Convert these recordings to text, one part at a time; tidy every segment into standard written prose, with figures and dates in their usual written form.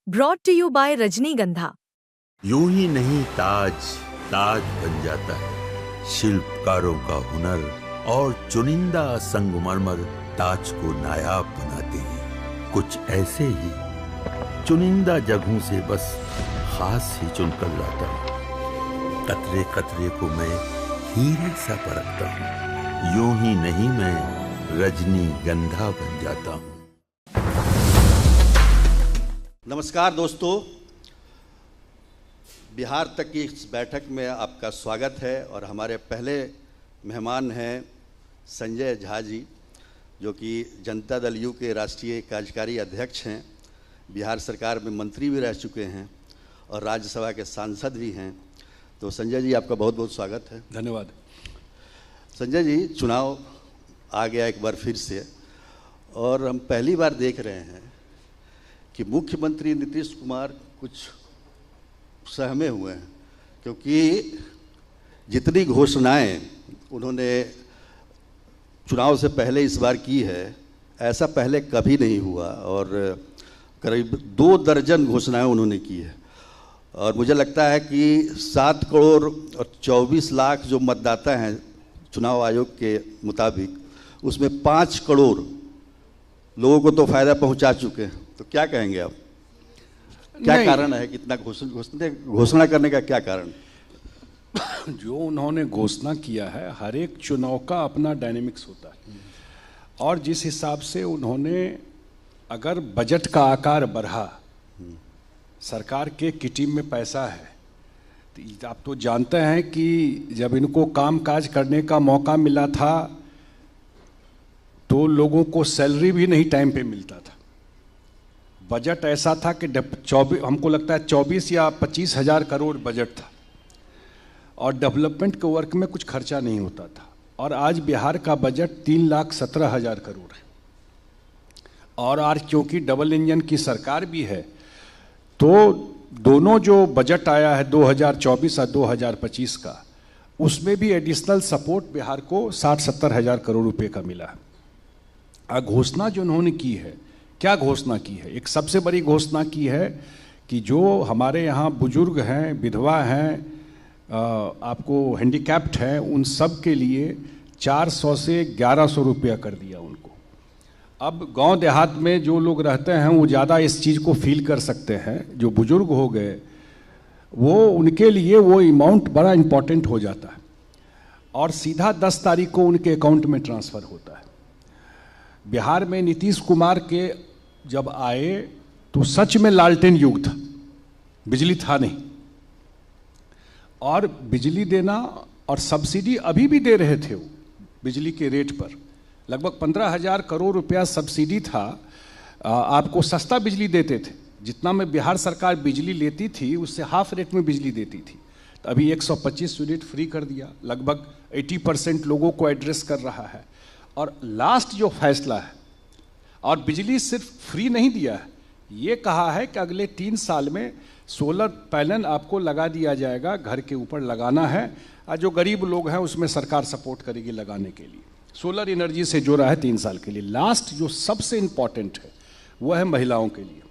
Brought to you bye रजनीगंधा। यूं ही नहीं ताज ताज बन जाता है, शिल्पकारों का हुनर और चुनिंदा संगमरमर ताज को नायाब बनाते हैं। कुछ ऐसे ही चुनिंदा जगहों से बस खास ही चुनकर लाता हूँ। कतरे कतरे को मैं हीरे सा परखता हूँ। यूं ही नहीं मैं रजनीगंधा बन जाता हूँ। नमस्कार दोस्तों, बिहार तक की इस बैठक में आपका स्वागत है। और हमारे पहले मेहमान हैं संजय झा जी, जो कि जनता दल यू के राष्ट्रीय कार्यकारी अध्यक्ष हैं, बिहार सरकार में मंत्री भी रह चुके हैं और राज्यसभा के सांसद भी हैं। तो संजय जी, आपका बहुत बहुत स्वागत है। धन्यवाद। संजय जी, चुनाव आ गया एक बार फिर से, और हम पहली बार देख रहे हैं कि मुख्यमंत्री नीतीश कुमार कुछ सहमे हुए हैं, क्योंकि जितनी घोषणाएं उन्होंने चुनाव से पहले इस बार की है, ऐसा पहले कभी नहीं हुआ। और करीब 2 दर्जन घोषणाएं उन्होंने की है। और मुझे लगता है कि 7 करोड़ और 24 लाख जो मतदाता हैं चुनाव आयोग के मुताबिक, उसमें 5 करोड़ लोगों को तो फायदा पहुंचा चुके हैं। तो क्या कहेंगे आप, क्या कारण है कि इतना घोषणा करने का क्या कारण? जो उन्होंने घोषणा किया है, हर एक चुनाव का अपना डायनेमिक्स होता है, और जिस हिसाब से उन्होंने, अगर बजट का आकार बढ़ा, सरकार के किटी में पैसा है, तो आप तो जानते हैं कि जब इनको काम काज करने का मौका मिला था तो लोगों को सैलरी भी नहीं टाइम पे मिलता था। बजट ऐसा था कि हमको लगता है 24 या 25 हज़ार करोड़ बजट था, और डेवलपमेंट के वर्क में कुछ खर्चा नहीं होता था। और आज बिहार का बजट 3,17,000 करोड़ है। और आज क्योंकि डबल इंजन की सरकार भी है, तो दोनों जो बजट आया है 2024 और 2025 का, उसमें भी एडिशनल सपोर्ट बिहार को 60-70 हज़ार करोड़ रुपए का मिला है। घोषणा जो उन्होंने की है, क्या घोषणा की है? एक सबसे बड़ी घोषणा की है कि जो हमारे यहाँ बुजुर्ग हैं, विधवा हैं, आपको हैंडीकैप्ड हैं, उन सब के लिए 400 से 1100 रुपया कर दिया उनको। अब गांव देहात में जो लोग रहते हैं वो ज़्यादा इस चीज़ को फील कर सकते हैं। जो बुजुर्ग हो गए, वो उनके लिए वो अमाउंट बड़ा इम्पॉर्टेंट हो जाता है, और सीधा 10 तारीख को उनके अकाउंट में ट्रांसफ़र होता है। बिहार में नीतीश कुमार के जब आए तो सच में लालटेन युग था, बिजली था नहीं, और बिजली देना और सब्सिडी अभी भी दे रहे थे वो बिजली के रेट पर। लगभग 15,000 करोड़ रुपया सब्सिडी था। आपको सस्ता बिजली देते थे, जितना में बिहार सरकार बिजली लेती थी उससे हाफ रेट में बिजली देती थी। तो अभी 125 यूनिट फ्री कर दिया, लगभग 80% लोगों को एड्रेस कर रहा है। और लास्ट जो फैसला है, और बिजली सिर्फ फ्री नहीं दिया है, ये कहा है कि अगले 3 साल में सोलर पैनल आपको लगा दिया जाएगा, घर के ऊपर लगाना है, और जो गरीब लोग हैं उसमें सरकार सपोर्ट करेगी लगाने के लिए। सोलर एनर्जी से जोड़ा है 3 साल के लिए। लास्ट जो सबसे इंपॉर्टेंट है वो है महिलाओं के लिए।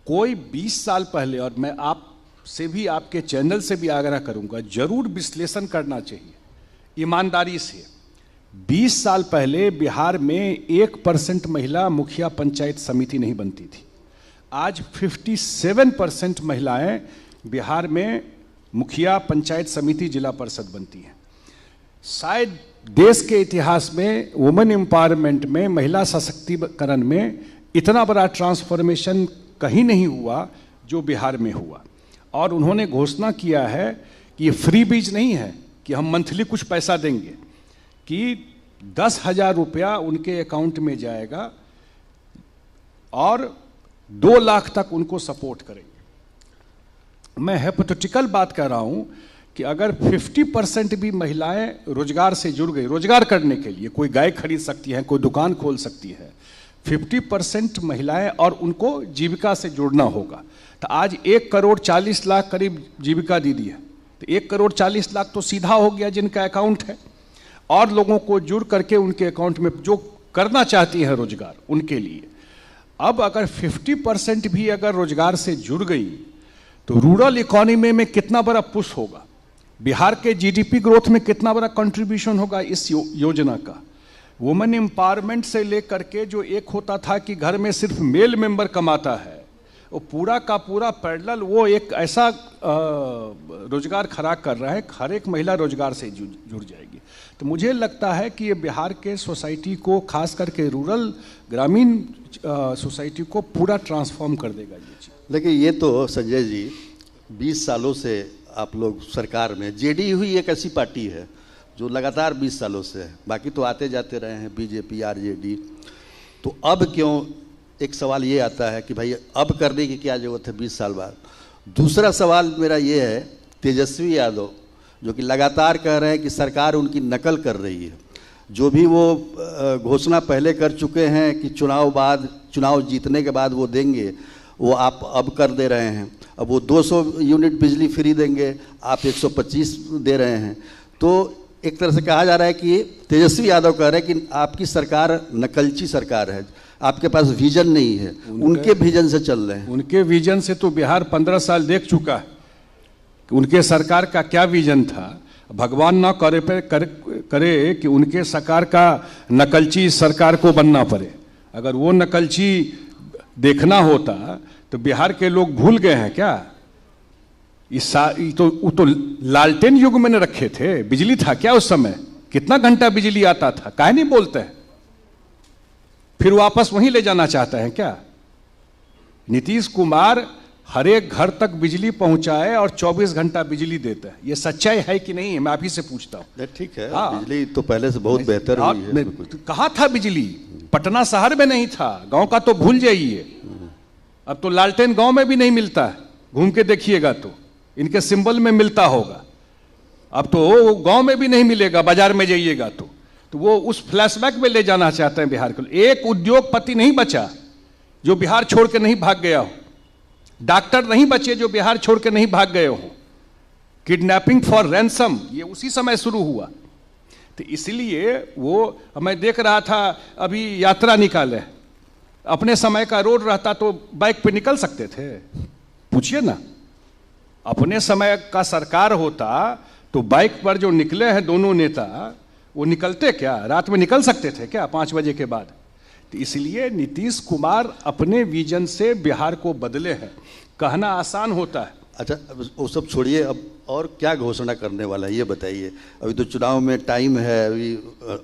कोई 20 साल पहले, और मैं आपसे भी, आपके चैनल से भी आग्रह करूंगा, जरूर विश्लेषण करना चाहिए ईमानदारी से। 20 साल पहले बिहार में 1% महिला मुखिया पंचायत समिति नहीं बनती थी। आज 57% महिलाएं बिहार में मुखिया पंचायत समिति जिला परिषद बनती हैं। शायद देश के इतिहास में वुमेन एम्पावरमेंट में, महिला सशक्तिकरण में इतना बड़ा ट्रांसफॉर्मेशन कहीं नहीं हुआ जो बिहार में हुआ। और उन्होंने घोषणा किया है कि ये फ्री बीज नहीं है कि हम मंथली कुछ पैसा देंगे, कि 10,000 रुपया उनके अकाउंट में जाएगा और 2 लाख तक उनको सपोर्ट करेंगे। मैं हाइपोथेटिकल बात कर रहा हूं कि अगर 50% भी महिलाएं रोजगार से जुड़ गई, रोजगार करने के लिए, कोई गाय खरीद सकती हैं, कोई दुकान खोल सकती है, 50% महिलाएं, और उनको जीविका से जुड़ना होगा। तो आज 1 करोड़ 40 लाख करीब जीविका दीदी है, तो 1 करोड़ 40 लाख तो सीधा हो गया जिनका अकाउंट है, और लोगों को जुड़ करके उनके अकाउंट में जो करना चाहती हैं रोजगार, उनके लिए। अब अगर 50% भी अगर रोजगार से जुड़ गई तो रूरल इकोनॉमी में कितना बड़ा पुश होगा, बिहार के जीडीपी ग्रोथ में कितना बड़ा कंट्रीब्यूशन होगा इस योजना का। वुमेन एम्पावरमेंट से लेकर के जो एक होता था कि घर में सिर्फ मेल मेंबर कमाता है, वो पूरा का पूरा पैरेलल वो एक ऐसा रोजगार खड़ा कर रहा है, हर एक महिला रोजगार से जुड़ जाएगी। तो मुझे लगता है कि ये बिहार के सोसाइटी को, खास करके रूरल ग्रामीण सोसाइटी को पूरा ट्रांसफॉर्म कर देगा ये चीज। लेकिन ये तो संजय जी 20 सालों से आप लोग सरकार में, जेडीयू ही एक ऐसी पार्टी है जो लगातार 20 सालों से है, बाकी तो आते जाते रहे हैं बीजेपी आरजेडी। तो अब क्यों, एक सवाल ये आता है कि भाई अब करने की क्या जरूरत है 20 साल बाद। दूसरा सवाल मेरा ये है, तेजस्वी यादव जो कि लगातार कह रहे हैं कि सरकार उनकी नकल कर रही है, जो भी वो घोषणा पहले कर चुके हैं कि चुनाव जीतने के बाद वो देंगे, वो आप अब कर दे रहे हैं। अब वो 200 यूनिट बिजली फ्री देंगे, आप 125 दे रहे हैं। तो एक तरह से कहा जा रहा है कि तेजस्वी यादव कह रहे हैं कि आपकी सरकार नकलची सरकार है, आपके पास विजन नहीं है। उनके विजन से चल रहे हैं। उनके विजन से तो बिहार 15 साल देख चुका है कि उनके सरकार का क्या विजन था। भगवान ना करे कि उनके सरकार का नकलची सरकार को बनना पड़े। अगर वो नकलची देखना होता तो बिहार के लोग भूल गए हैं क्या? तो लालटेन युग में न रखे थे, बिजली था क्या उस समय? कितना घंटा बिजली आता था? काहे नहीं बोलते हैं? फिर वापस वहीं ले जाना चाहते हैं क्या? नीतीश कुमार हर एक घर तक बिजली पहुंचाए और 24 घंटा बिजली देता है। ये सच्चाई है कि नहीं है, मैं आप ही से पूछता हूं। ठीक है, बिजली तो पहले से बहुत बेहतर हुई है। कहाँ था बिजली? पटना शहर में नहीं था, गांव का तो भूल जाइए। अब तो लालटेन गांव में भी नहीं मिलता है, घूम के देखिएगा तो इनके सिंबल में मिलता होगा। अब तो गांव में भी नहीं मिलेगा, बाजार में जाइएगा तो वो उस फ्लैशबैक में ले जाना चाहते हैं बिहार को। एक उद्योगपति नहीं बचा जो बिहार छोड़ के नहीं भाग गया हो, डॉक्टर नहीं बचे जो बिहार छोड़ के नहीं भाग गए हो। किडनैपिंग फॉर रैंसम ये उसी समय शुरू हुआ। तो इसलिए वो मैं देख रहा था, अभी यात्रा निकाले, अपने समय का रोड रहता तो बाइक पे निकल सकते थे? पूछिए ना, अपने समय का सरकार होता तो बाइक पर जो निकले हैं दोनों नेता, वो निकलते क्या? रात में निकल सकते थे क्या 5 बजे के बाद? तो इसलिए नीतीश कुमार अपने विजन से बिहार को बदले हैं। कहना आसान होता है। अच्छा, वो सब छोड़िए, अब और क्या घोषणा करने वाला है ये बताइए। अभी तो चुनाव में टाइम है, अभी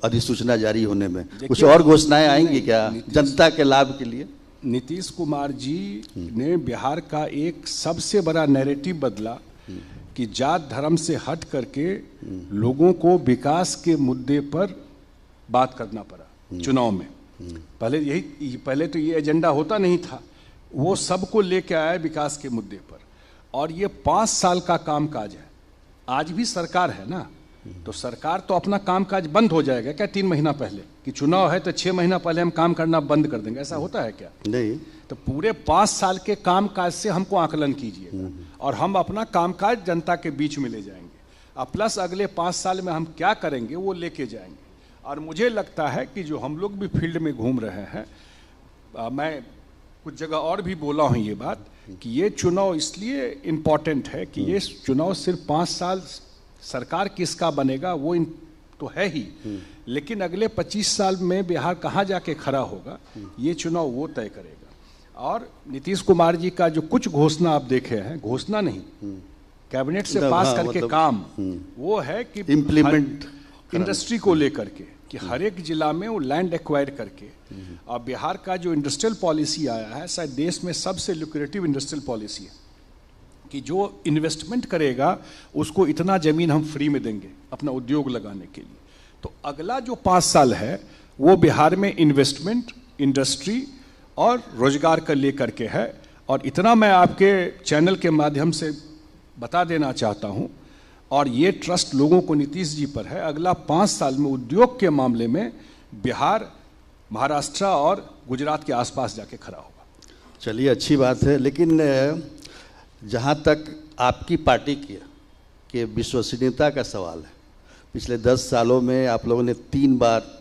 अधिसूचना जारी होने में कुछ और घोषणाएं आएंगी क्या जनता के लाभ के लिए? नीतीश कुमार जी ने बिहार का एक सबसे बड़ा नैरेटिव बदला कि जात धर्म से हट करके लोगों को विकास के मुद्दे पर बात करना पड़ा चुनाव में। पहले तो ये एजेंडा होता नहीं था, वो सबको लेके आया विकास के मुद्दे पर। और ये 5 साल का कामकाज है। आज भी सरकार है ना, तो सरकार तो अपना कामकाज बंद हो जाएगा क्या 3 महीना पहले? कि चुनाव है तो 6 महीना पहले हम काम करना बंद कर देंगे, ऐसा होता है क्या? नहीं। तो पूरे 5 साल के कामकाज से हमको आकलन कीजिएगा और हम अपना कामकाज जनता के बीच में ले जाएंगे। और प्लस अगले 5 साल में हम क्या करेंगे वो लेके जाएंगे। और मुझे लगता है कि जो हम लोग भी फील्ड में घूम रहे हैं, मैं कुछ जगह और भी बोला हूँ ये बात कि ये चुनाव इसलिए इम्पॉर्टेंट है कि ये चुनाव सिर्फ 5 साल सरकार किसका बनेगा वो तो है ही, लेकिन अगले 25 साल में बिहार कहाँ जाके खड़ा होगा ये चुनाव वो तय करेगा। और नीतीश कुमार जी का जो कुछ घोषणा आप देखे हैं, घोषणा नहीं, कैबिनेट से पास करके मतलब, काम वो है कि इम्प्लीमेंट इंडस्ट्री को लेकर के कि हर एक जिला में वो लैंड एक्वायर करके। और बिहार का जो इंडस्ट्रियल पॉलिसी आया है शायद देश में सबसे लुक्रेटिव इंडस्ट्रियल पॉलिसी है कि जो इन्वेस्टमेंट करेगा उसको इतना जमीन हम फ्री में देंगे अपना उद्योग लगाने के लिए। तो अगला जो 5 साल है वो बिहार में इन्वेस्टमेंट, इंडस्ट्री और रोजगार का लेकर के है। और इतना मैं आपके चैनल के माध्यम से बता देना चाहता हूं, और ये ट्रस्ट लोगों को नीतीश जी पर है, अगला 5 साल में उद्योग के मामले में बिहार, महाराष्ट्र और गुजरात के आसपास जाके खड़ा होगा। चलिए, अच्छी बात है। लेकिन जहाँ तक आपकी पार्टी के विश्वसनीयता का सवाल है, पिछले 10 सालों में आप लोगों ने 3 बार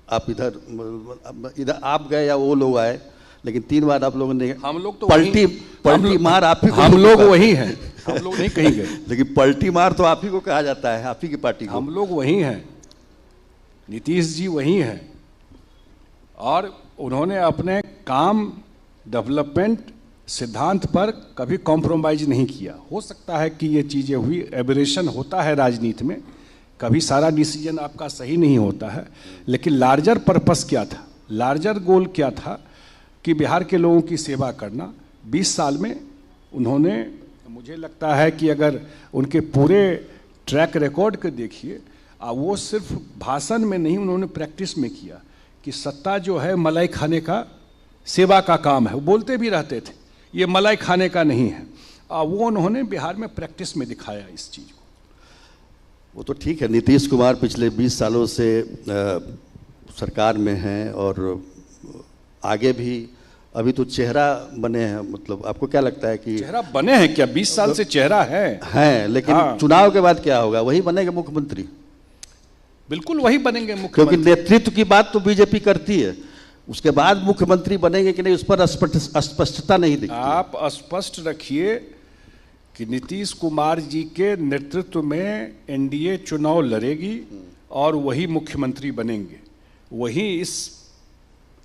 आप इधर आप गए या वो लोग आए, लेकिन 3 बार आप लोगों ने हम लोग तो पलटी मार आप ही को, हम लोग वही हैं, हम लोग नहीं कहीं गए। लेकिन पलटी मार तो आप ही को कहा जाता है, आप ही की पार्टी को। हम लोग वही हैं, नीतीश जी वही हैं, और उन्होंने अपने काम डेवलपमेंट सिद्धांत पर कभी कॉम्प्रोमाइज नहीं किया। हो सकता है कि ये चीज़ें हुई, एबरेशन होता है राजनीति में, कभी सारा डिसीजन आपका सही नहीं होता है, लेकिन लार्जर पर्पस क्या था, लार्जर गोल क्या था कि बिहार के लोगों की सेवा करना। 20 साल में उन्होंने, मुझे लगता है कि अगर उनके पूरे ट्रैक रिकॉर्ड को देखिए, वो सिर्फ भाषण में नहीं, उन्होंने प्रैक्टिस में किया कि सत्ता जो है मलाई खाने का, सेवा का काम है। वो बोलते भी रहते थे ये मलाई खाने का नहीं है। वो उन्होंने बिहार में प्रैक्टिस में दिखाया इस चीज़ को। वो तो ठीक है, नीतीश कुमार पिछले 20 सालों से सरकार में हैं और आगे भी, अभी तो चेहरा बने हैं। मतलब आपको क्या लगता है कि चेहरा बने हैं क्या? 20 साल से चेहरा है, लेकिन हाँ। चुनाव के बाद क्या होगा? वही बनेंगे मुख्यमंत्री? बिल्कुल वही बनेंगे मुख्यमंत्री, क्योंकि नेतृत्व की बात तो बीजेपी करती है, उसके बाद मुख्यमंत्री बनेंगे कि नहीं उस पर स्पष्टता नहीं दिखती। आप स्पष्ट रखिए कि नीतीश कुमार जी के नेतृत्व में एनडीए चुनाव लड़ेगी और वही मुख्यमंत्री बनेंगे। वही इस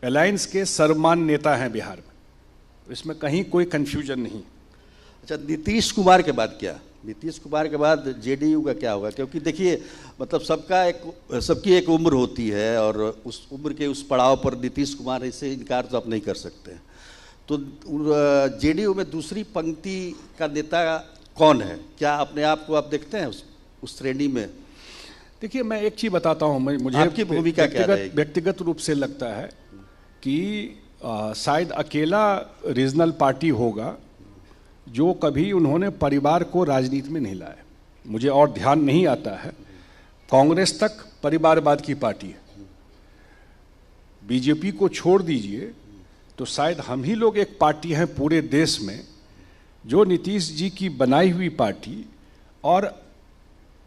अलायंस के सर्वमान्य नेता हैं बिहार में, इसमें कहीं कोई कंफ्यूजन नहीं। अच्छा, नीतीश कुमार के बाद क्या? नीतीश कुमार के बाद जेडीयू का क्या होगा? क्योंकि देखिए, मतलब सबकी एक उम्र होती है और उस उम्र के उस पड़ाव पर नीतीश कुमार इससे इनकार तो आप नहीं कर सकते। तो जेडीयू में दूसरी पंक्ति का नेता कौन है? क्या अपने आप को आप देखते हैं उस श्रेणी में? देखिए, मैं एक चीज़ बताता हूँ, मुझे आपकी भूमिका क्या रहेगी? व्यक्तिगत रूप से लगता है कि शायद अकेला रीजनल पार्टी होगा जो कभी उन्होंने परिवार को राजनीति में नहीं लाया। मुझे और ध्यान नहीं आता है। कांग्रेस तक परिवारवाद की पार्टी है, बीजेपी को छोड़ दीजिए तो शायद हम ही लोग एक पार्टी हैं पूरे देश में जो नीतीश जी की बनाई हुई पार्टी, और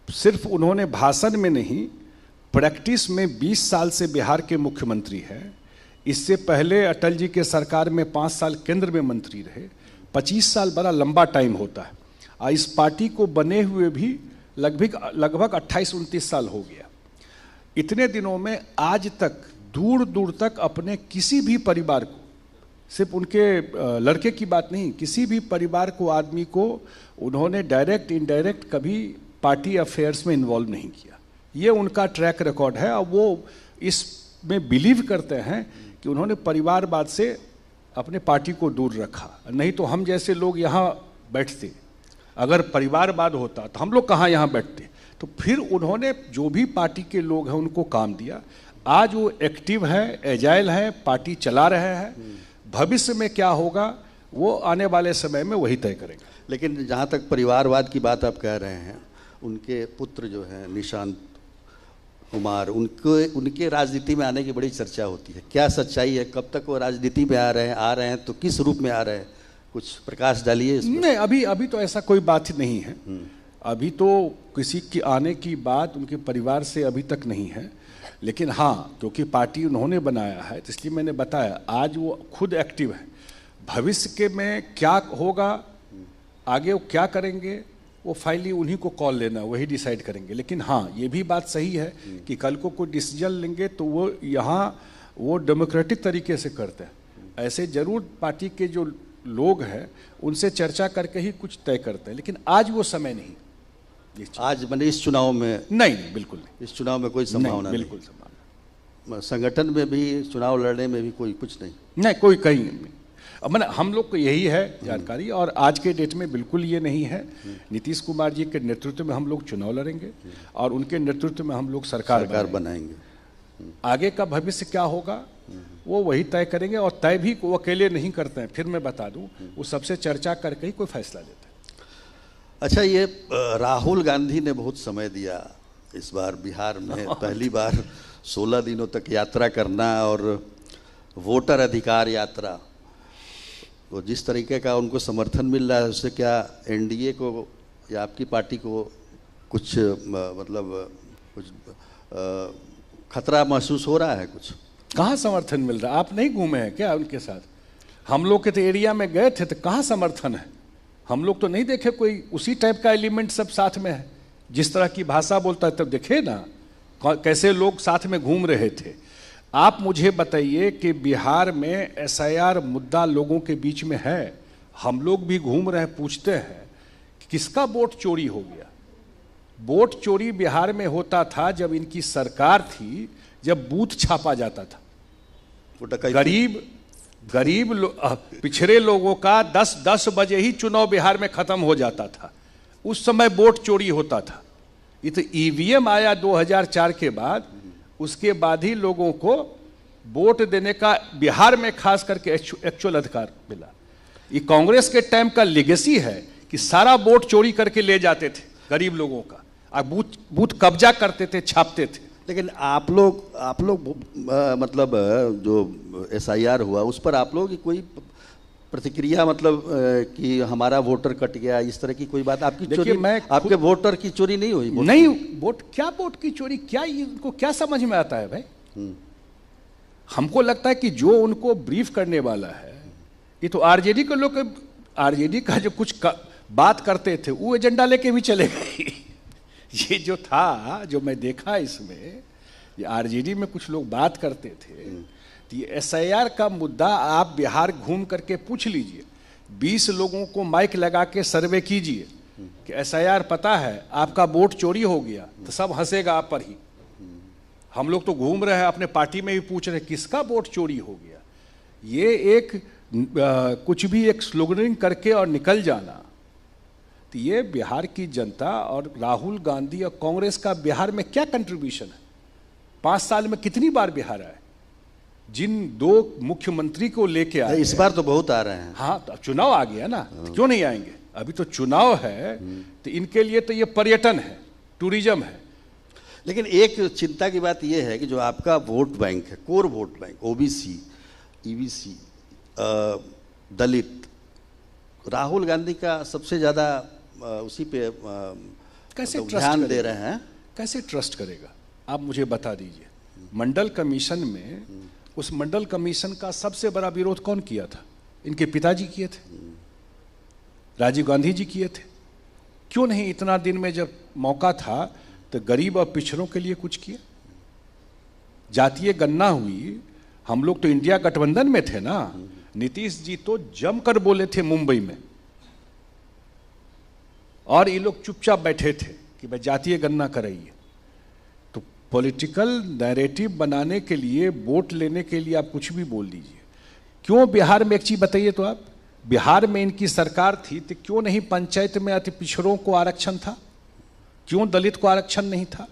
सिर्फ उन्होंने भाषण में नहीं, प्रैक्टिस में 20 साल से बिहार के मुख्यमंत्री हैं। इससे पहले अटल जी के सरकार में 5 साल केंद्र में मंत्री रहे। 25 साल बड़ा लंबा टाइम होता है, और इस पार्टी को बने हुए भी लगभग 28-29 साल हो गया। इतने दिनों में आज तक दूर दूर तक अपने किसी भी परिवार को, सिर्फ उनके लड़के की बात नहीं, किसी भी परिवार को, आदमी को उन्होंने डायरेक्ट इनडायरेक्ट कभी पार्टी अफेयर्स में इन्वॉल्व नहीं किया। ये उनका ट्रैक रिकॉर्ड है, और वो इसमें बिलीव करते हैं कि उन्होंने परिवारवाद से अपने पार्टी को दूर रखा। नहीं तो हम जैसे लोग यहाँ बैठते, अगर परिवारवाद होता तो हम लोग कहाँ यहाँ बैठते। तो फिर उन्होंने जो भी पार्टी के लोग हैं उनको काम दिया। आज वो एक्टिव है, एजाइल है, पार्टी चला रहे हैं। भविष्य में क्या होगा वो आने वाले समय में वही तय करेगा। लेकिन जहाँ तक परिवारवाद की बात आप कह रहे हैं, उनके पुत्र जो हैं निशांत कुमार, उनके राजनीति में आने की बड़ी चर्चा होती है। क्या सच्चाई है? कब तक वो राजनीति में आ रहे हैं तो किस रूप में आ रहे हैं? कुछ प्रकाश डालिए इसमें। नहीं, अभी तो ऐसा कोई बात ही नहीं है। अभी तो किसी की आने की बात उनके परिवार से अभी तक नहीं है। लेकिन हाँ, क्योंकि पार्टी उन्होंने बनाया है तो इसलिए मैंने बताया, आज वो खुद एक्टिव है। भविष्य के में क्या होगा, आगे वो क्या करेंगे, वो फाइनली उन्हीं को कॉल लेना, वही डिसाइड करेंगे। लेकिन हाँ, ये भी बात सही है कि कल को कोई डिसीजन लेंगे तो वो यहाँ वो डेमोक्रेटिक तरीके से करते हैं। ऐसे जरूर पार्टी के जो लोग हैं उनसे चर्चा करके ही कुछ तय करते हैं, लेकिन आज वो समय नहीं। आज मैंने इस चुनाव में नहीं, बिल्कुल नहीं। इस चुनाव में कोई संभावना नहीं, बिल्कुल संभावना। संगठन में भी चुनाव लड़ने में भी कोई कुछ नहीं, कोई कहीं नहीं। मैंने हम लोग को यही है जानकारी, और आज के डेट में बिल्कुल ये नहीं है। नीतीश कुमार जी के नेतृत्व में हम लोग चुनाव लड़ेंगे और उनके नेतृत्व में हम लोग सरकार बनाएंगे। आगे का भविष्य क्या होगा वो वही तय करेंगे, और तय भी वो अकेले नहीं करते हैं। फिर मैं बता दूं, वो सबसे चर्चा करके ही कोई फैसला लेते हैं। अच्छा, ये राहुल गांधी ने बहुत समय दिया इस बार बिहार में। पहली बार 16 दिनों तक यात्रा करना और वोटर अधिकार यात्रा, तो जिस तरीके का उनको समर्थन मिल रहा है उससे क्या एनडीए को या आपकी पार्टी को कुछ कुछ खतरा महसूस हो रहा है? कुछ कहाँ समर्थन मिल रहा है? आप नहीं घूमे हैं क्या उनके साथ? हम लोग के तो एरिया में गए थे तो कहाँ समर्थन है, हम लोग तो नहीं देखे कोई उसी टाइप का एलिमेंट सब साथ में है, जिस तरह की भाषा बोलता है तब देखे ना कैसे लोग साथ में घूम रहे थे। आप मुझे बताइए कि बिहार में SIR मुद्दा लोगों के बीच में है, हम लोग भी घूम रहे हैं, पूछते हैं कि किसका वोट चोरी हो गया। वोट चोरी बिहार में होता था जब इनकी सरकार थी, जब बूथ छापा जाता था। गरीब पिछड़े लोगों का 10 बजे ही चुनाव बिहार में खत्म हो जाता था, उस समय वोट चोरी होता था। ये तो EVM आया 2004 के बाद, उसके बाद ही लोगों को वोट देने का बिहार में खास करके एक्चुअल अधिकार मिला। ये कांग्रेस के टाइम का लेगेसी है कि सारा वोट चोरी करके ले जाते थे गरीब लोगों का, और बूथ कब्जा करते थे, छापते थे। लेकिन आप लोग मतलब जो SIR हुआ उस पर आप लोग की कोई प्रतिक्रिया, मतलब कि हमारा वोटर कट गया, इस तरह की कोई बात आपकी चोरी, आपके वोटर की चोरी नहीं हुई? नहीं, वोट की चोरी क्या, इनको क्या समझ में आता है भाई? हमको लगता है कि जो उनको ब्रीफ करने वाला है, ये तो आरजेडी के लोग, आरजेडी का जो कुछ बात करते थे वो एजेंडा लेके भी चले गए। ये जो था, जो मैं देखा इसमें, ये आरजेडी में कुछ लोग बात करते थे, तो ये SIR का मुद्दा आप बिहार घूम करके पूछ लीजिए, 20 लोगों को माइक लगा के सर्वे कीजिए कि SIR पता है आपका वोट चोरी हो गया, तो सब हंसेगा आप पर ही। हम लोग तो घूम रहे हैं, अपने पार्टी में भी पूछ रहे हैं किसका वोट चोरी हो गया। ये एक कुछ भी एक स्लोगनिंग करके और निकल जाना, तो ये बिहार की जनता और राहुल गांधी और कांग्रेस का बिहार में क्या कंट्रीब्यूशन है? 5 साल में कितनी बार बिहार आए? जिन 2 मुख्यमंत्री को लेके आए, इस बार तो बहुत आ रहे हैं। हाँ, तो चुनाव आ गया ना, तो क्यों नहीं आएंगे? अभी तो चुनाव है, तो इनके लिए तो ये पर्यटन है, टूरिज्म है। लेकिन एक चिंता की बात यह है कि जो आपका वोट बैंक है, core vote bank, OBC, EBC, दलित, राहुल गांधी का सबसे ज्यादा उसी पे कैसे ध्यान दे रहे हैं। कैसे ट्रस्ट करेगा? आप मुझे बता दीजिए। मंडल कमीशन में, उस मंडल कमीशन का सबसे बड़ा विरोध कौन किया था? इनके पिताजी किए थे, राजीव गांधी जी किए थे। क्यों नहीं इतना दिन में जब मौका था तो गरीब और पिछड़ों के लिए कुछ किया? जातीय गणना हुई, हम लोग तो इंडिया गठबंधन में थे ना। नीतीश जी तो जमकर बोले थे मुंबई में, और ये लोग चुपचाप बैठे थे कि भाई जातीय गणना कराइए। तो पॉलिटिकल नैरेटिव बनाने के लिए, वोट लेने के लिए आप कुछ भी बोल दीजिए। क्यों बिहार में, एक चीज बताइए तो आप, बिहार में इनकी सरकार थी तो क्यों नहीं पंचायत में अति पिछड़ों को आरक्षण था? क्यों दलित को आरक्षण नहीं था?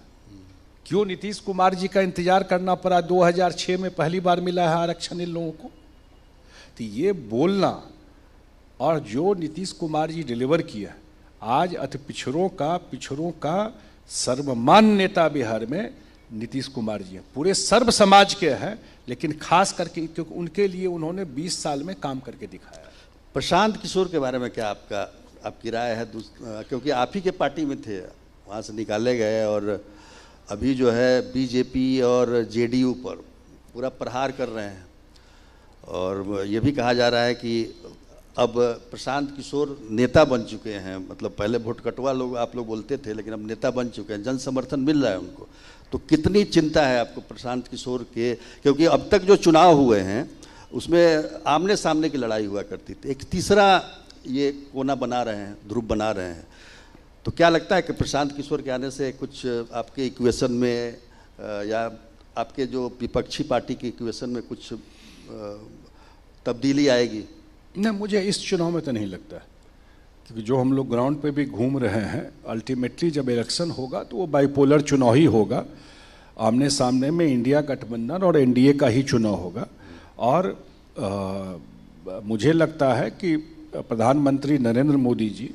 क्यों नीतीश कुमार जी का इंतजार करना पड़ा? 2006 में पहली बार मिला है आरक्षण इन लोगों को। तो ये बोलना, और जो नीतीश कुमार जी डिलीवर किया, आज अति पिछड़ों का सर्वमान्य नेता बिहार में नीतीश कुमार जी हैं। पूरे सर्व समाज के हैं, लेकिन खास करके क्योंकि उनके लिए उन्होंने 20 साल में काम करके दिखाया। प्रशांत किशोर के बारे में क्या आपकी राय है? क्योंकि आप ही के पार्टी में थे, वहाँ से निकाले गए, और अभी जो है BJP और JDU पर पूरा प्रहार कर रहे हैं, और ये भी कहा जा रहा है कि अब प्रशांत किशोर नेता बन चुके हैं। मतलब पहले वोट कटवा लोग आप लोग बोलते थे, लेकिन अब नेता बन चुके हैं, जन समर्थन मिल रहा है उनको। तो कितनी चिंता है आपको प्रशांत किशोर के? क्योंकि अब तक जो चुनाव हुए हैं उसमें आमने सामने की लड़ाई हुआ करती थी, एक तीसरा ये कोना बना रहे हैं, ध्रुव बना रहे हैं। तो क्या लगता है कि प्रशांत किशोर के आने से कुछ आपके इक्वेशन में, या आपके जो विपक्षी पार्टी की इक्वेशन में कुछ तब्दीली आएगी? नहीं, मुझे इस चुनाव में तो नहीं लगता, क्योंकि जो हम लोग ग्राउंड पे भी घूम रहे हैं, अल्टीमेटली जब इलेक्शन होगा तो वो बाइपोलर चुनाव ही होगा। आमने सामने में इंडिया गठबंधन और NDA का ही चुनाव होगा। और मुझे लगता है कि प्रधानमंत्री नरेंद्र मोदी जी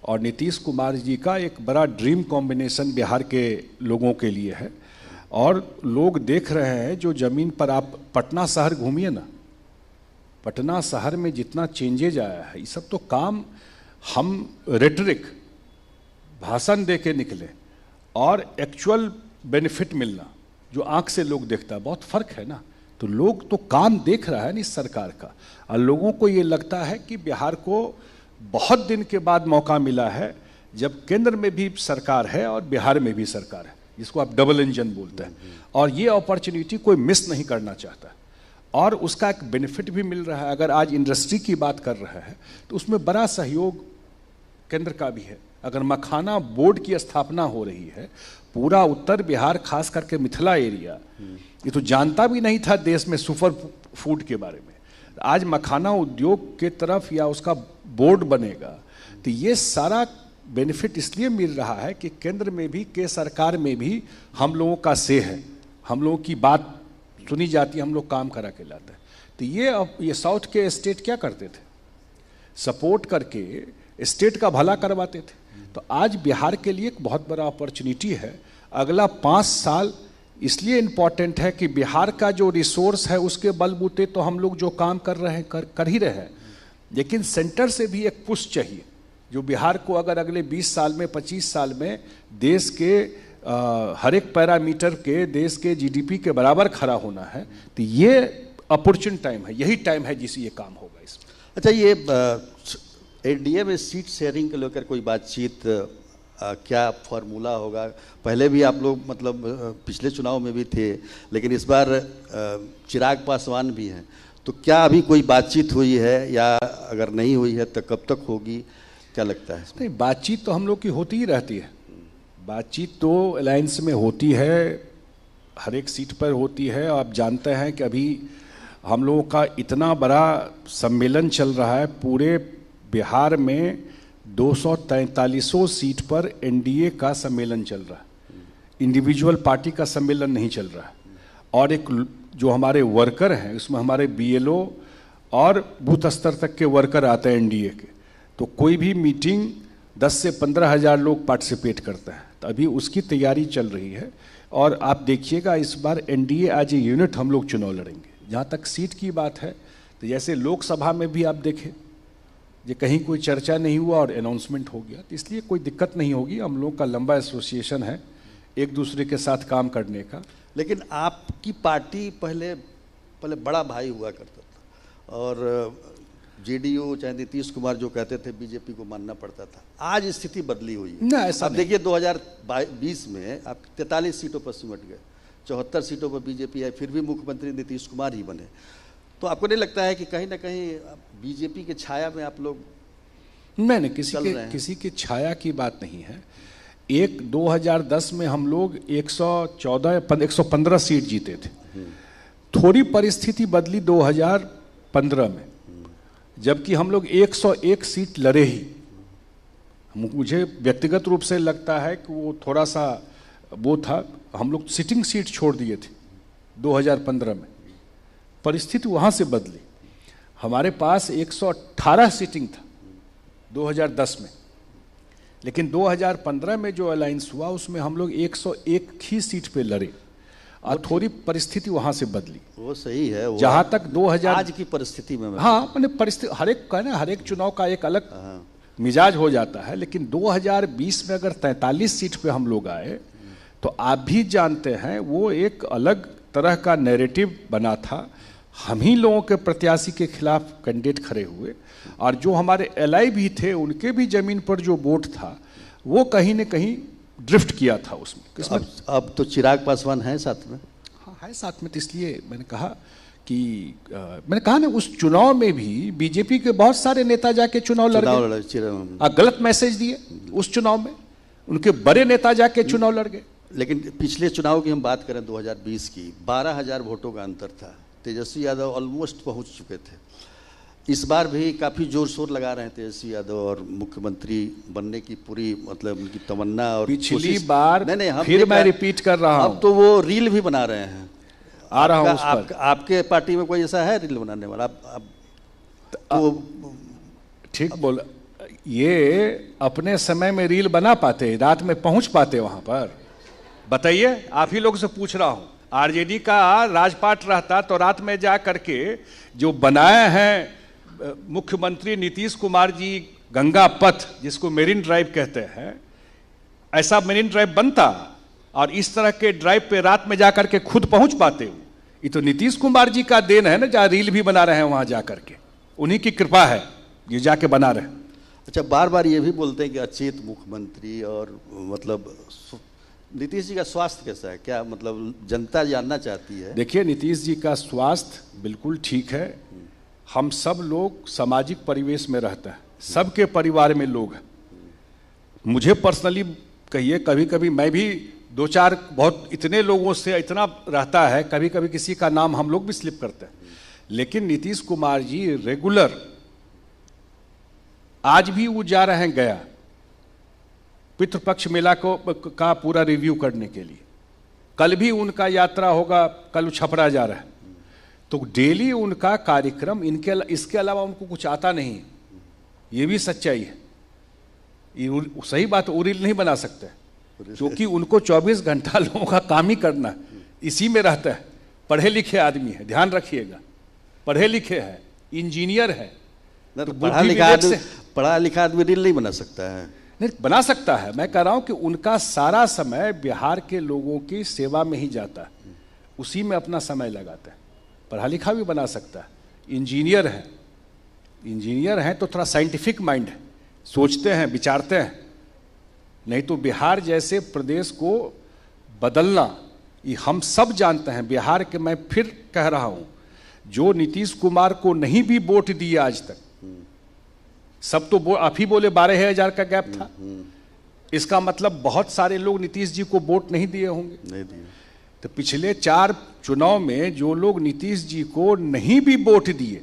और नीतीश कुमार जी का एक बड़ा ड्रीम कॉम्बिनेशन बिहार के लोगों के लिए है। और लोग देख रहे हैं, जो ज़मीन पर आप पटना शहर घूमिए ना, पटना शहर में जितना चेंजेज आया है, ये सब तो काम हम रेटरिक भाषण दे के निकले, और एक्चुअल बेनिफिट मिलना जो आंख से लोग देखता है, बहुत फर्क है ना। तो लोग तो काम देख रहा है ना इस सरकार का, और लोगों को ये लगता है कि बिहार को बहुत दिन के बाद मौका मिला है जब केंद्र में भी सरकार है और बिहार में भी सरकार है, जिसको आप डबल इंजन बोलते हैं, और ये अपॉर्चुनिटी कोई मिस नहीं करना चाहता, और उसका एक बेनिफिट भी मिल रहा है। अगर आज इंडस्ट्री की बात कर रहा है तो उसमें बड़ा सहयोग केंद्र का भी है। अगर मखाना बोर्ड की स्थापना हो रही है, पूरा उत्तर बिहार खास करके मिथिला एरिया ये तो जानता भी नहीं था देश में सुपर फूड के बारे में, आज मखाना उद्योग के तरफ या उसका बोर्ड बनेगा, तो ये सारा बेनिफिट इसलिए मिल रहा है कि केंद्र में भी के सरकार में भी हम लोगों का से है, हम लोगों की बात सुनी जाती है, हम लोग काम करा के लाते हैं। तो ये साउथ के स्टेट क्या करते थे, सपोर्ट करके स्टेट का भला करवाते थे। तो आज बिहार के लिए एक बहुत बड़ा अपॉर्चुनिटी है। अगला 5 साल इसलिए इम्पॉर्टेंट है कि बिहार का जो रिसोर्स है उसके बलबूते तो हम लोग जो काम कर रहे हैं कर ही रहे हैं, लेकिन सेंटर से भी एक पुश चाहिए जो बिहार को अगर अगले 20 साल में 25 साल में देश के हर एक पैरामीटर के देश के जीडीपी के बराबर खड़ा होना है, तो ये अपॉर्चुन टाइम है, यही टाइम है जिससे ये काम होगा इसमें। अच्छा, ये एनडीए में सीट शेयरिंग को लेकर कोई बातचीत, क्या फॉर्मूला होगा? पहले भी आप लोग मतलब पिछले चुनाव में भी थे, लेकिन इस बार चिराग पासवान भी हैं, तो क्या अभी कोई बातचीत हुई है, या अगर नहीं हुई है तो कब तक होगी, क्या लगता है? नहीं, बातचीत तो हम लोग की होती ही रहती है, बातचीत तो अलायंस में होती है, हर एक सीट पर होती है। आप जानते हैं कि अभी हम लोगों का इतना बड़ा सम्मेलन चल रहा है, पूरे बिहार में 243 सीट पर एनडीए का सम्मेलन चल रहा है, इंडिविजुअल पार्टी का सम्मेलन नहीं चल रहा है। और एक जो हमारे वर्कर हैं उसमें हमारे बीएलओ और बूथ स्तर तक के वर्कर आते हैं एनडीए के, तो कोई भी मीटिंग 10 से 15 हज़ार लोग पार्टिसिपेट करते हैं। तो अभी उसकी तैयारी चल रही है, और आप देखिएगा इस बार एनडीए एज ए यूनिट हम लोग चुनाव लड़ेंगे। जहाँ तक सीट की बात है, तो जैसे लोकसभा में भी आप देखें ये कहीं कोई चर्चा नहीं हुआ और अनाउंसमेंट हो गया, तो इसलिए कोई दिक्कत नहीं होगी। हम लोग का लंबा एसोसिएशन है एक दूसरे के साथ काम करने का। लेकिन आपकी पार्टी पहले बड़ा भाई हुआ करता था, और जेडीयू चाहे नीतीश कुमार जो कहते थे बीजेपी को मानना पड़ता था। आज स्थिति बदली हुई है ना, ऐसा अब देखिए 2020 में आप 43 सीटों पर सिमट गए, 74 सीटों पर बीजेपी आई, फिर भी मुख्यमंत्री नीतीश कुमार ही बने। तो आपको नहीं लगता है कि कहीं ना कहीं बीजेपी के छाया में आप लोग? नहीं, किसी की छाया की बात नहीं है। 2010 में हम लोग 115 सीट जीते थे, थोड़ी परिस्थिति बदली 2015 में, जबकि हम लोग 101 सीट लड़े ही। मुझे व्यक्तिगत रूप से लगता है कि वो थोड़ा सा वो था, हम लोग सिटिंग सीट छोड़ दिए थे 2015 में, परिस्थिति वहाँ से बदली। हमारे पास 118 सीटिंग था 2010 में, लेकिन 2015 में जो अलायंस हुआ उसमें हम लोग 101 ही सीट पे लड़े, और थोड़ी परिस्थिति वहाँ से बदली। वो सही है, वो जहाँ तक 2000 आज की परिस्थिति में, हाँ, मैंने परिस्थिति हर एक चुनाव का एक अलग मिजाज हो जाता है, लेकिन 2020 में अगर 43 सीट पे हम लोग आए, तो आप भी जानते हैं वो एक अलग तरह का नैरेटिव बना था। हम ही लोगों के प्रत्याशी के खिलाफ कैंडिडेट खड़े हुए, और जो हमारे एलआई भी थे उनके भी जमीन पर जो वोट था वो कहीं न कहीं ड्रिफ्ट किया था उसमें। अब तो चिराग पासवान है साथ में? हाँ, है साथ में, तो इसलिए मैंने कहा ना उस चुनाव में भी बीजेपी के बहुत सारे नेता जाके चुनाव लड़ गए, गलत मैसेज दिए उस चुनाव में, उनके बड़े नेता जाके चुनाव लड़ गए। लेकिन पिछले चुनाव की हम बात करें 2020 की, 12,000 वोटों का अंतर था, तेजस्वी यादव ऑलमोस्ट पहुंच चुके थे। इस बार भी काफ़ी जोर शोर लगा रहे हैं तेजस्वी यादव, और मुख्यमंत्री बनने की पूरी मतलब उनकी तमन्ना और पिछली बार नहीं फिर मैं रिपीट कर रहा हूं, अब तो वो रील भी बना रहे हैं। आ रहा हूं उस पर। आपके पार्टी में कोई ऐसा है रील बनाने वाला? तो ठीक बोला, ये अपने समय में रील बना पाते, रात में पहुंच पाते वहां पर? बताइए, आप ही लोग से पूछ रहा हूं। आरजेडी का राजपाट रहता तो रात में जा करके जो बनाए हैं मुख्यमंत्री नीतीश कुमार जी गंगा पथ, जिसको मेरीन ड्राइव कहते हैं, ऐसा मेरीन ड्राइव बनता, और इस तरह के ड्राइव पे रात में जाकर के खुद पहुंच पाते हो। ये तो नीतीश कुमार जी का देन है ना, जहाँ रील भी बना रहे हैं वहां जा करके, उन्हीं की कृपा है ये जाके बना रहे हैं। अच्छा, बार बार ये भी बोलते हैं कि अचेत मुख्यमंत्री, और मतलब नीतीश जी का स्वास्थ्य कैसा है, क्या मतलब जनता जानना चाहती है। देखिए, नीतीश जी का स्वास्थ्य बिल्कुल ठीक है। हम सब लोग सामाजिक परिवेश में रहते हैं, सबके परिवार में लोग हैं। मुझे पर्सनली कहिए, कभी कभी मैं भी दो चार बहुत इतने लोगों से इतना रहता है, कभी कभी किसी का नाम हम लोग भी स्लिप करते हैं। लेकिन नीतीश कुमार जी रेगुलर, आज भी वो जा रहे हैं गया पितृपक्ष मेला का पूरा रिव्यू करने के लिए। कल भी उनका यात्रा होगा, कल छपरा जा रहा है। तो डेली उनका कार्यक्रम, इसके अलावा उनको कुछ आता नहीं है, ये भी सच्चाई है। ये सही बात, वो रील नहीं बना सकते क्योंकि उनको 24 घंटा लोगों का काम ही करना है, इसी में रहता है। पढ़े लिखे आदमी है, ध्यान रखिएगा, पढ़े लिखे है, इंजीनियर है। तो पढ़ा लिखा आदमी रील नहीं बना सकता है। नहीं, बना सकता है। मैं कह रहा हूं कि उनका सारा समय बिहार के लोगों की सेवा में ही जाता है, उसी में अपना समय लगाता है। पढ़ा लिखा भी बना सकता है, इंजीनियर है। इंजीनियर हैं तो थोड़ा साइंटिफिक माइंड है, सोचते हैं, विचारते हैं। नहीं तो बिहार जैसे प्रदेश को बदलना, ये हम सब जानते हैं। बिहार के, मैं फिर कह रहा हूं, जो नीतीश कुमार को नहीं भी वोट दिए आज तक, सब तो आप ही बोले 12,000 का गैप था। इसका मतलब बहुत सारे लोग नीतीश जी को वोट नहीं दिए होंगे। नहीं दिए। तो पिछले 4 चुनाव में जो लोग नीतीश जी को नहीं भी वोट दिए,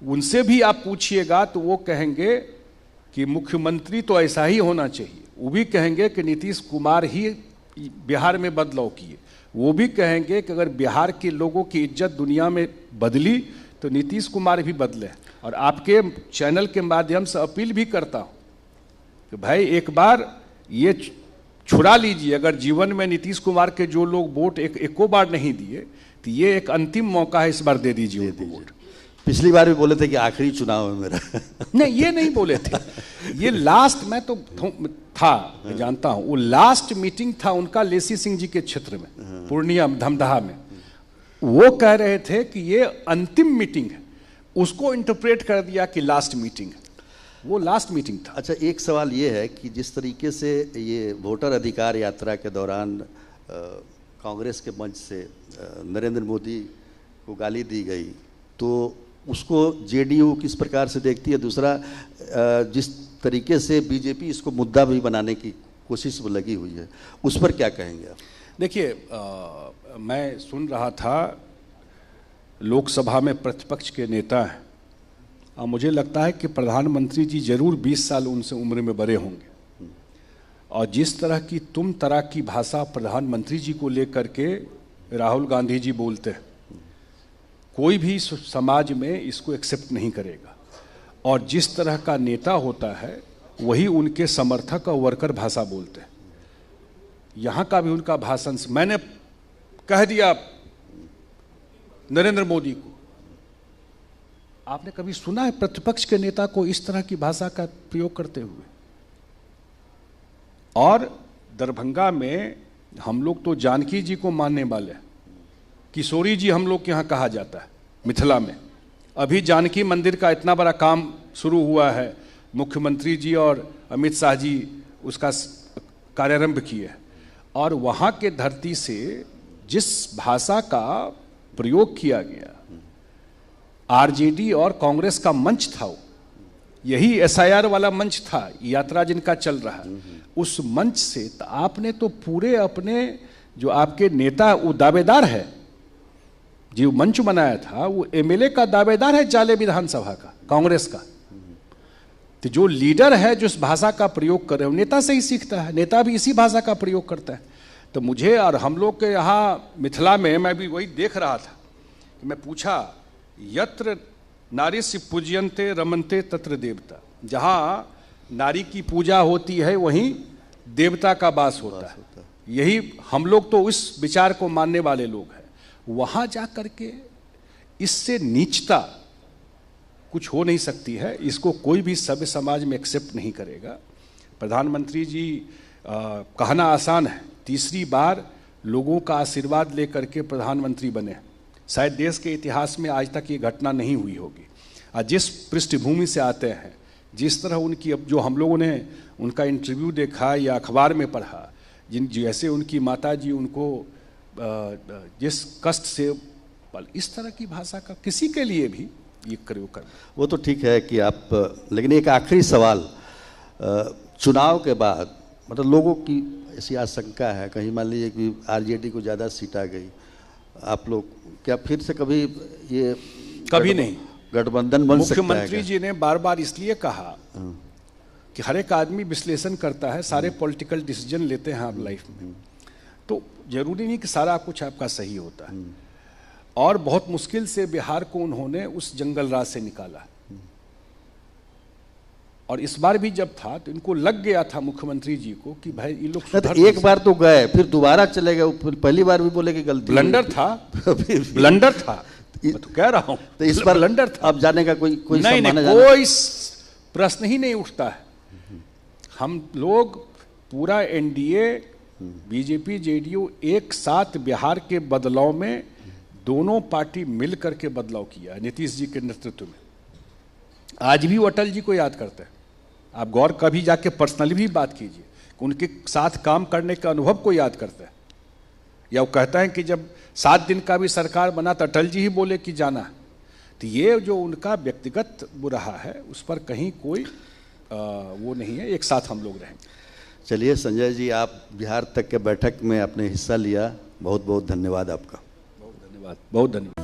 उनसे भी आप पूछिएगा तो वो कहेंगे कि मुख्यमंत्री तो ऐसा ही होना चाहिए। वो भी कहेंगे कि नीतीश कुमार ही बिहार में बदलाव किए। वो भी कहेंगे कि अगर बिहार के लोगों की इज्जत दुनिया में बदली तो नीतीश कुमार भी बदले। और आपके चैनल के माध्यम से अपील भी करता हूं कि भाई एक बार ये छुड़ा लीजिए। अगर जीवन में नीतीश कुमार के जो लोग वोट एको बार नहीं दिए, तो ये एक अंतिम मौका है, इस बार दे दीजिए उनको वोट। पिछली बार भी बोले थे कि आखिरी चुनाव है मेरा। नहीं, ये नहीं बोले थे, ये लास्ट, मैं तो था, मैं जानता हूं, वो लास्ट मीटिंग था उनका लेसी सिंह जी के क्षेत्र में, पूर्णिया धमदाहा में। वो कह रहे थे कि ये अंतिम मीटिंग है, उसको इंटरप्रेट कर दिया कि लास्ट मीटिंग है। वो लास्ट मीटिंग था। अच्छा, एक सवाल ये है कि जिस तरीके से ये वोटर अधिकार यात्रा के दौरान कांग्रेस के मंच से नरेंद्र मोदी को गाली दी गई, तो उसको जेडीयू किस प्रकार से देखती है? दूसरा, जिस तरीके से बीजेपी इसको मुद्दा भी बनाने की कोशिश में लगी हुई है, उस पर क्या कहेंगे आप? देखिए, मैं सुन रहा था लोकसभा में प्रतिपक्ष के नेता हैं, और मुझे लगता है कि प्रधानमंत्री जी जरूर 20 साल उनसे उम्र में बड़े होंगे। और जिस तरह की तुम तरह की भाषा प्रधानमंत्री जी को लेकर के राहुल गांधी जी बोलते हैं, कोई भी समाज में इसको एक्सेप्ट नहीं करेगा। और जिस तरह का नेता होता है वही उनके समर्थक और वर्कर भाषा बोलते हैं। यहाँ का भी उनका भाषण मैंने कह दिया नरेंद्र मोदी को। आपने कभी सुना है प्रतिपक्ष के नेता को इस तरह की भाषा का प्रयोग करते हुए? और दरभंगा में हम लोग तो जानकी जी को मानने वाले हैं, किशोरी जी हम लोग के यहाँ कहा जाता है मिथिला में। अभी जानकी मंदिर का इतना बड़ा काम शुरू हुआ है, मुख्यमंत्री जी और अमित शाह जी उसका कार्यारंभ किए। और वहाँ के धरती से जिस भाषा का प्रयोग किया गया, आरजेडी और कांग्रेस का मंच था, वो यही एसआईआर वाला मंच था, यात्रा जिनका चल रहा है, उस मंच से तो आपने तो पूरे अपने जो आपके नेता वो दावेदार है, जो मंच बनाया था वो एमएलए का दावेदार है जाले विधानसभा का, कांग्रेस का। तो जो लीडर है जो इस भाषा का प्रयोग कर रहे हो, नेता से ही सीखता है, नेता भी इसी भाषा का प्रयोग करता है। तो मुझे और हम लोग के यहाँ मिथिला में मैं भी वही देख रहा था कि मैं पूछा, यत्र नारीस्य पूज्यन्ते रमन्ते तत्र देवता, जहाँ नारी की पूजा होती है वहीं देवता का वास होता है। यही हम लोग तो इस विचार को मानने वाले लोग हैं। वहाँ जा करके इससे नीचता कुछ हो नहीं सकती है, इसको कोई भी सभ्य समाज में एक्सेप्ट नहीं करेगा। प्रधानमंत्री जी कहना आसान है, तीसरी बार लोगों का आशीर्वाद लेकर के प्रधानमंत्री बने। शायद देश के इतिहास में आज तक ये घटना नहीं हुई होगी। और जिस पृष्ठभूमि से आते हैं, जिस तरह उनकी, अब जो हम लोगों ने उनका इंटरव्यू देखा या अखबार में पढ़ा, जैसे उनकी माताजी उनको जिस कष्ट से, इस तरह की भाषा का किसी के लिए भी ये प्रयोग करना, वो तो ठीक है कि आप, लेकिन एक आखिरी सवाल, चुनाव के बाद मतलब लोगों की ऐसी आशंका है, कहीं मान लीजिए कि आरजेडी को ज़्यादा सीट आ गई, आप लोग क्या फिर से कभी ये कभी नहीं गठबंधन बन सकता है? मुख्यमंत्री जी ने बार बार इसलिए कहा कि हर एक आदमी विश्लेषण करता है, सारे पॉलिटिकल डिसीजन लेते हैं आप लाइफ में, तो जरूरी नहीं कि सारा कुछ आपका सही होता है। और बहुत मुश्किल से बिहार को उन्होंने उस जंगल राज से निकाला, और इस बार भी जब था तो इनको लग गया था मुख्यमंत्री जी को कि भाई ये लोग एक बार तो गए, फिर दोबारा चले गए, पहली बार भी बोले कि गलती ब्लंडर था ब्लंडर था, मैं तो कह रहा हूं, तो इस बार ब्लंडर था। अब जाने का कोई नहीं, कोई प्रश्न ही नहीं उठता है। हम लोग पूरा एनडीए, बीजेपी, जेडीयू एक साथ बिहार के बदलाव में दोनों पार्टी मिल करके बदलाव किया नीतीश जी के नेतृत्व में। आज भी वो अटल जी को याद करते हैं। आप गौर कभी जाके पर्सनली भी बात कीजिए कि उनके साथ काम करने के अनुभव को याद करते हैं। या वो कहता है कि जब 7 दिन का भी सरकार बना तो अटल जी ही बोले कि जाना है। तो ये जो उनका व्यक्तिगत वो रहा है, उस पर कहीं कोई वो नहीं है, एक साथ हम लोग रहेंगे। चलिए संजय जी, आप बिहार तक के बैठक में आपने हिस्सा लिया, बहुत बहुत धन्यवाद आपका। बहुत धन्यवाद।